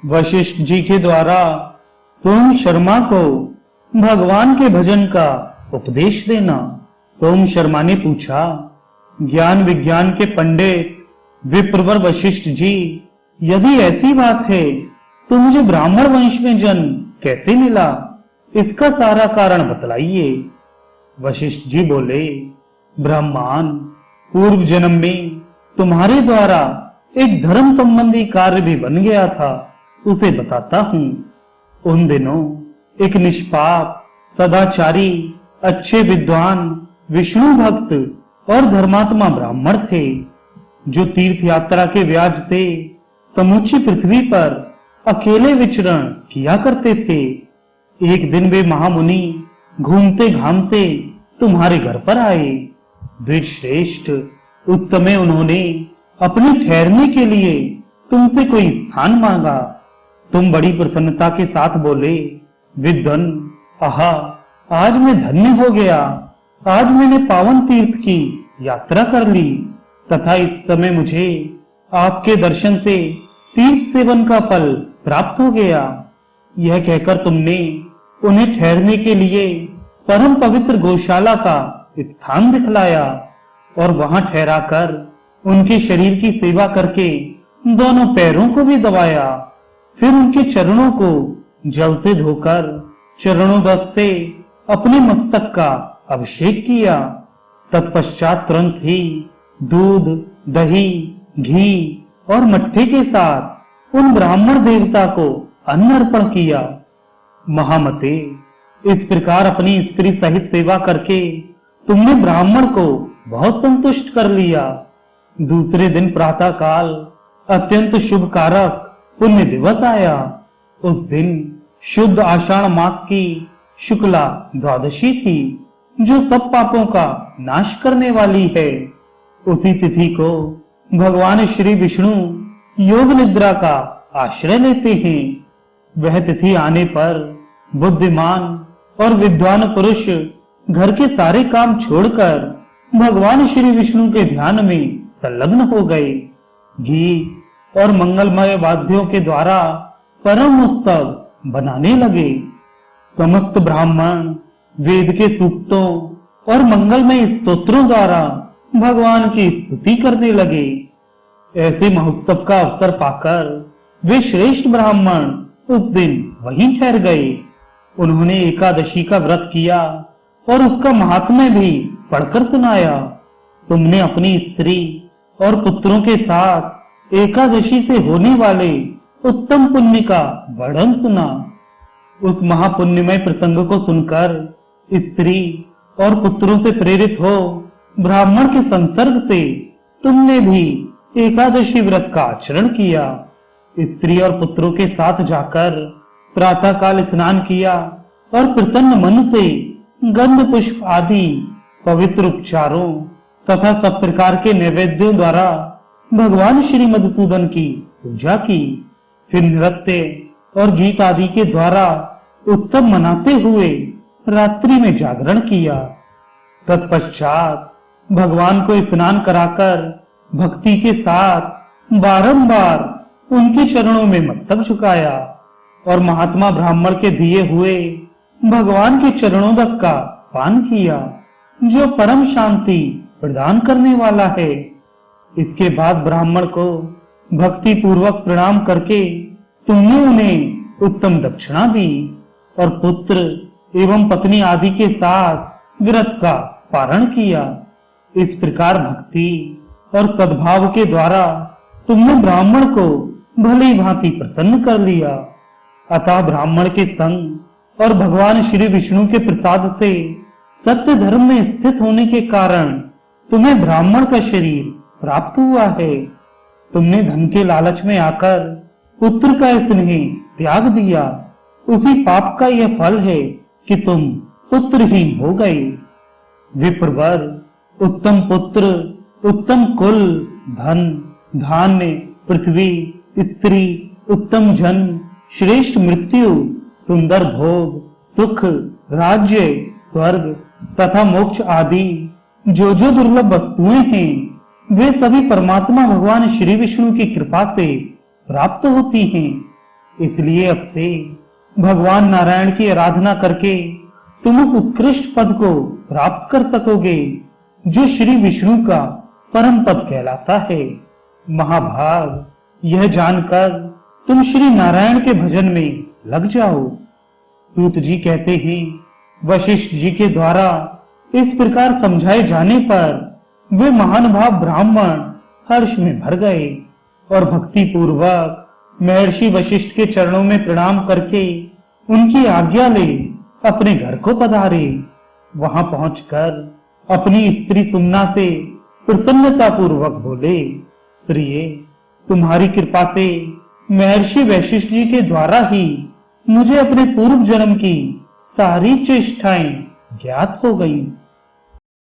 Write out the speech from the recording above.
वशिष्ठ जी के द्वारा सोम शर्मा को भगवान के भजन का उपदेश देना। सोम शर्मा ने पूछा, ज्ञान विज्ञान के पंडित विप्रवर वशिष्ठ जी, यदि ऐसी बात है तो मुझे ब्राह्मण वंश में जन्म कैसे मिला? इसका सारा कारण बतलाइए। वशिष्ठ जी बोले, ब्रह्मान, पूर्व जन्म में तुम्हारे द्वारा एक धर्म संबंधी कार्य भी बन गया था, उसे बताता हूं। उन दिनों एक निष्पाप, सदाचारी, अच्छे विद्वान, विष्णु भक्त और धर्मात्मा ब्राह्मण थे, जो तीर्थ यात्रा के व्याज से समूची पृथ्वी पर अकेले विचरण किया करते थे। एक दिन वे महामुनि घूमते घामते तुम्हारे घर पर आए। द्विज श्रेष्ठ, उस समय उन्होंने अपने ठहरने के लिए तुमसे कोई स्थान मांगा। तुम बड़ी प्रसन्नता के साथ बोले, विद्वन, आहा, आज मैं धन्य हो गया। आज मैंने पावन तीर्थ की यात्रा कर ली तथा इस समय मुझे आपके दर्शन से तीर्थ सेवन का फल प्राप्त हो गया। यह कहकर तुमने उन्हें ठहरने के लिए परम पवित्र गौशाला का स्थान दिखलाया और वहां ठहराकर उनके शरीर की सेवा करके दोनों पैरों को भी दबाया। फिर उनके चरणों को जल से धोकर चरणोदक से अपने मस्तक का अभिषेक किया। तत्पश्चात तुरंत ही दूध, दही, घी और मट्ठे के साथ उन ब्राह्मण देवता को अन्न अर्पण किया। महामते, इस प्रकार अपनी स्त्री सहित सेवा करके तुमने ब्राह्मण को बहुत संतुष्ट कर लिया। दूसरे दिन प्रातः काल अत्यंत शुभ कारक पुण्य दिवस आया। उस दिन शुद्ध आषाढ़ मास की शुक्ला द्वादशी थी, जो सब पापों का नाश करने वाली है। उसी तिथि को भगवान श्री विष्णु योग निद्रा का आश्रय लेते हैं। वह तिथि आने पर बुद्धिमान और विद्वान पुरुष घर के सारे काम छोड़कर भगवान श्री विष्णु के ध्यान में संलग्न हो गए। गीत और मंगलमय वाद्यों के द्वारा परम उत्सव बनाने लगे। समस्त ब्राह्मण वेद के सूक्तों और मंगलमय स्तोत्रों द्वारा भगवान की स्तुति करने लगे। ऐसे महोत्सव का अवसर पाकर वे श्रेष्ठ ब्राह्मण उस दिन वहीं ठहर गए। उन्होंने एकादशी का व्रत किया और उसका महात्म्य भी पढ़कर सुनाया। तुमने अपनी स्त्री और पुत्रों के साथ एकादशी से होने वाले उत्तम पुण्य का वर्णन सुना। उस महापुण्यमय प्रसंग को सुनकर स्त्री और पुत्रों से प्रेरित हो ब्राह्मण के संसर्ग से तुमने भी एकादशी व्रत का आचरण किया। स्त्री और पुत्रों के साथ जाकर प्रातः काल स्नान किया और प्रसन्न मन से गंध पुष्प आदि पवित्र उपचारों तथा सब प्रकार के नैवेद्यों द्वारा भगवान श्री मधुसूदन की पूजा की। फिर नृत्य और गीत आदि के द्वारा उत्सव मनाते हुए रात्रि में जागरण किया। तत्पश्चात भगवान को स्नान कराकर भक्ति के साथ बारंबार उनके चरणों में मस्तक झुकाया और महात्मा ब्राह्मण के दिए हुए भगवान के चरणोदक का पान किया, जो परम शांति प्रदान करने वाला है। इसके बाद ब्राह्मण को भक्ति पूर्वक प्रणाम करके तुमने उन्हें उत्तम दक्षिणा दी और पुत्र एवं पत्नी आदि के साथ व्रत का पारण किया। इस प्रकार भक्ति और सद्भाव के द्वारा तुमने ब्राह्मण को भली भांति प्रसन्न कर लिया। अतः ब्राह्मण के संग और भगवान श्री विष्णु के प्रसाद से सत्य धर्म में स्थित होने के कारण तुम्हें ब्राह्मण का शरीर प्राप्त हुआ है। तुमने धन के लालच में आकर पुत्र का स्नेह त्याग दिया। उसी पाप का यह फल है कि तुम पुत्रहीन हो गए। विप्रवर, उत्तम पुत्र, उत्तम कुल, धन, धान्य, पृथ्वी, स्त्री, उत्तम जन, श्रेष्ठ मृत्यु, सुंदर भोग, सुख, राज्य, स्वर्ग तथा मोक्ष आदि जो जो दुर्लभ वस्तुएं हैं, वे सभी परमात्मा भगवान श्री विष्णु की कृपा से प्राप्त होती हैं। इसलिए अब से भगवान नारायण की आराधना करके तुम उस उत्कृष्ट पद को प्राप्त कर सकोगे जो श्री विष्णु का परम पद कहलाता है। महाभाग यह जानकर तुम श्री नारायण के भजन में लग जाओ। सूत जी कहते हैं, वशिष्ठ जी के द्वारा इस प्रकार समझाए जाने पर वे महानुभाव ब्राह्मण हर्ष में भर गए और भक्ति पूर्वक महर्षि वशिष्ठ के चरणों में प्रणाम करके उनकी आज्ञा ले अपने घर को पधारे। वहां पहुंचकर अपनी स्त्री सुमना से प्रसन्नता पूर्वक बोले, प्रिय, तुम्हारी कृपा से महर्षि वशिष्ठ जी के द्वारा ही मुझे अपने पूर्व जन्म की सारी चेष्टाएं ज्ञात हो गईं।